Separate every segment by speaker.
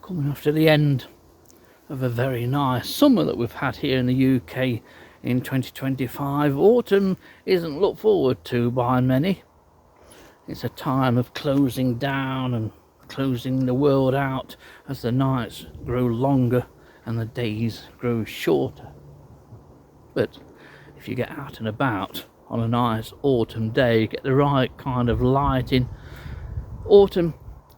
Speaker 1: Coming after the end of a very nice summer that we've had here in the UK in 2025. Autumn isn't looked forward to by many. It's a time of closing down and closing the world out as the nights grow longer and the days grow shorter. But if you get out and about on a nice autumn day, get the right kind of lighting, autumn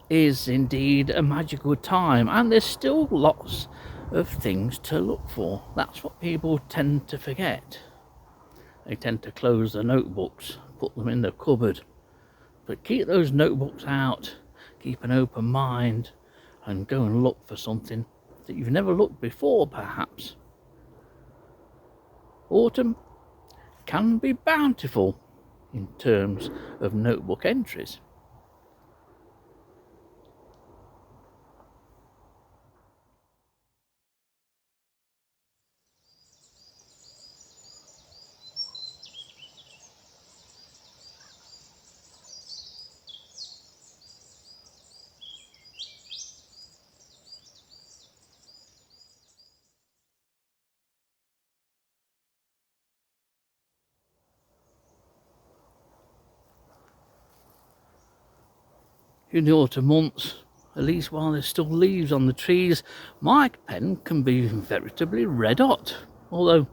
Speaker 1: is indeed a magical time, and there's still lots of things to look for. That's what people tend to forget. They tend to close their notebooks, put them in the cupboard, but keep those notebooks out, keep an open mind, and go and look for something that you've never looked before, perhaps. Autumn can be bountiful in terms of notebook entries. In the autumn months, at least while there's still leaves on the trees, my pen can be veritably red hot. Although,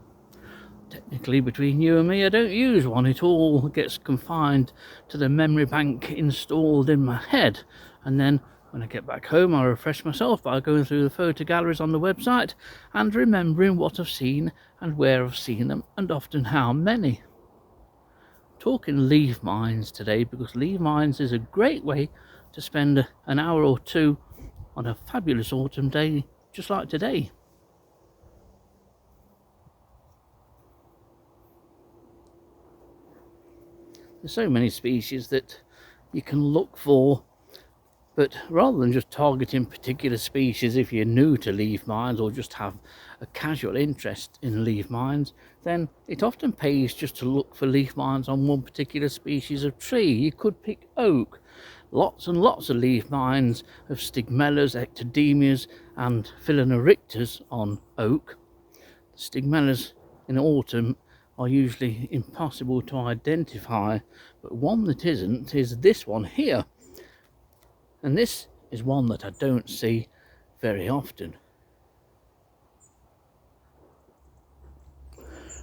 Speaker 1: technically between you and me, I don't use one. It all gets confined to the memory bank installed in my head. And then when I get back home, I refresh myself by going through the photo galleries on the website and remembering what I've seen and where I've seen them and often how many. Talking leaf mines today, because leaf mines is a great way to spend an hour or two on a fabulous autumn day just like today. There's so many species that you can look for, but rather than just targeting particular species, if you're new to leaf mines or just have a casual interest in leaf mines, then it often pays just to look for leaf mines on one particular species of tree. You could pick oak. Lots and lots of leaf mines of Stigmellas, ectodemias and Phalaenopteras on oak. The Stigmellas in autumn are usually impossible to identify, but one that isn't is this one here. And this is one that I don't see very often.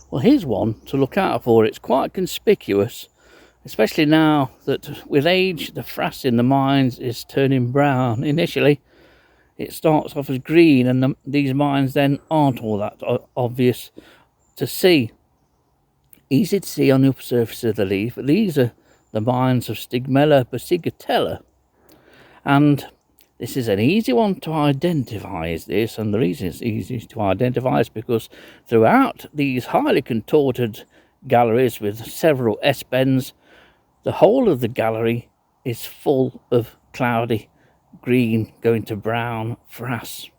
Speaker 1: Well, here's one to look out for. It's quite conspicuous, especially now that with age the frass in the mines is turning brown. Initially it starts off as green, and these mines then aren't all that obvious to see. Easy to see on the upper surface of the leaf. These are the mines of Stigmella basigutella, and this is an easy one to identify, is this, and the reason it's easy to identify is because throughout these highly contorted galleries with several S-bends, the whole of the gallery is full of cloudy green going to brown frass.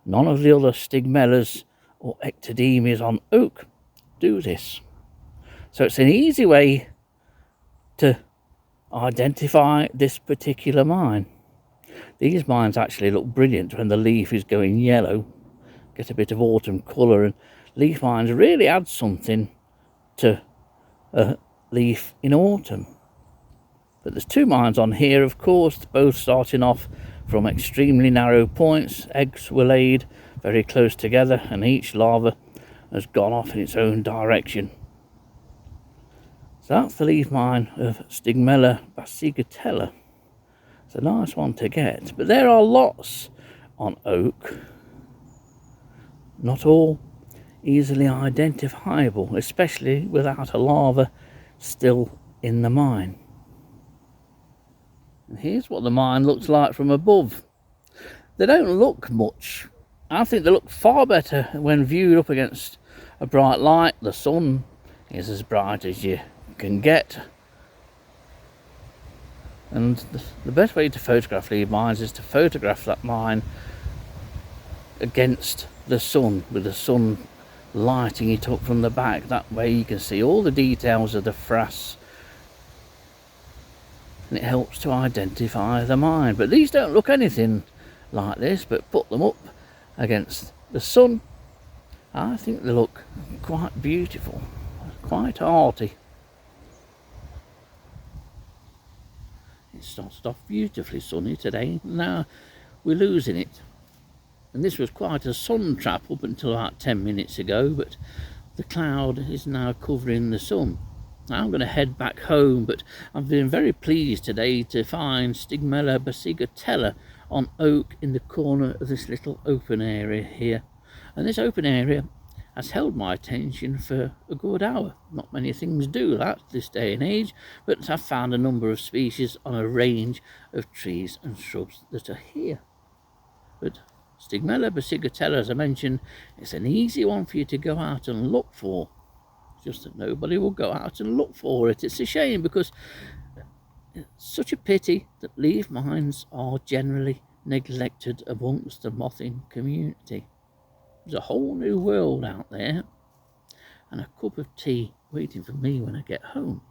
Speaker 1: None of the other Stigmellas or ectodemias on oak do this. So it's an easy way to identify this particular mine. These mines actually look brilliant when the leaf is going yellow, get a bit of autumn colour, and leaf mines really add something to a leaf in autumn. But there's two mines on here, of course, both starting off from extremely narrow points. Eggs were laid very close together and each larva has gone off in its own direction. So that's the leaf mine of Stigmella basigutella. It's a nice one to get, but there are lots on oak, not all easily identifiable, especially without a larva still in the mine. And here's what the mine looks like from above. They don't look much. I think they look far better when viewed up against a bright light. The sun is as bright as you can get. And the best way to photograph leaf mines is to photograph that mine against the sun, with the sun lighting it up from the back. That way you can see all the details of the frass, and it helps to identify the mine. But these don't look anything like this, but put them up against the sun, I think they look quite beautiful, quite arty. It started off beautifully sunny today. Now we're losing it. And this was quite a sun trap up until about 10 minutes ago, but the cloud is now covering the sun. Now I'm going to head back home, but I've been very pleased today to find Stigmella basigutella on oak in the corner of this little open area here. And this open area has held my attention for a good hour. Not many things do that this day and age, but I've found a number of species on a range of trees and shrubs that are here. But Stigmella basigutella, as I mentioned, it's an easy one for you to go out and look for. It's just that nobody will go out and look for it. It's a shame, because it's such a pity that leaf mines are generally neglected amongst the mothing community. There's a whole new world out there, and a cup of tea waiting for me when I get home.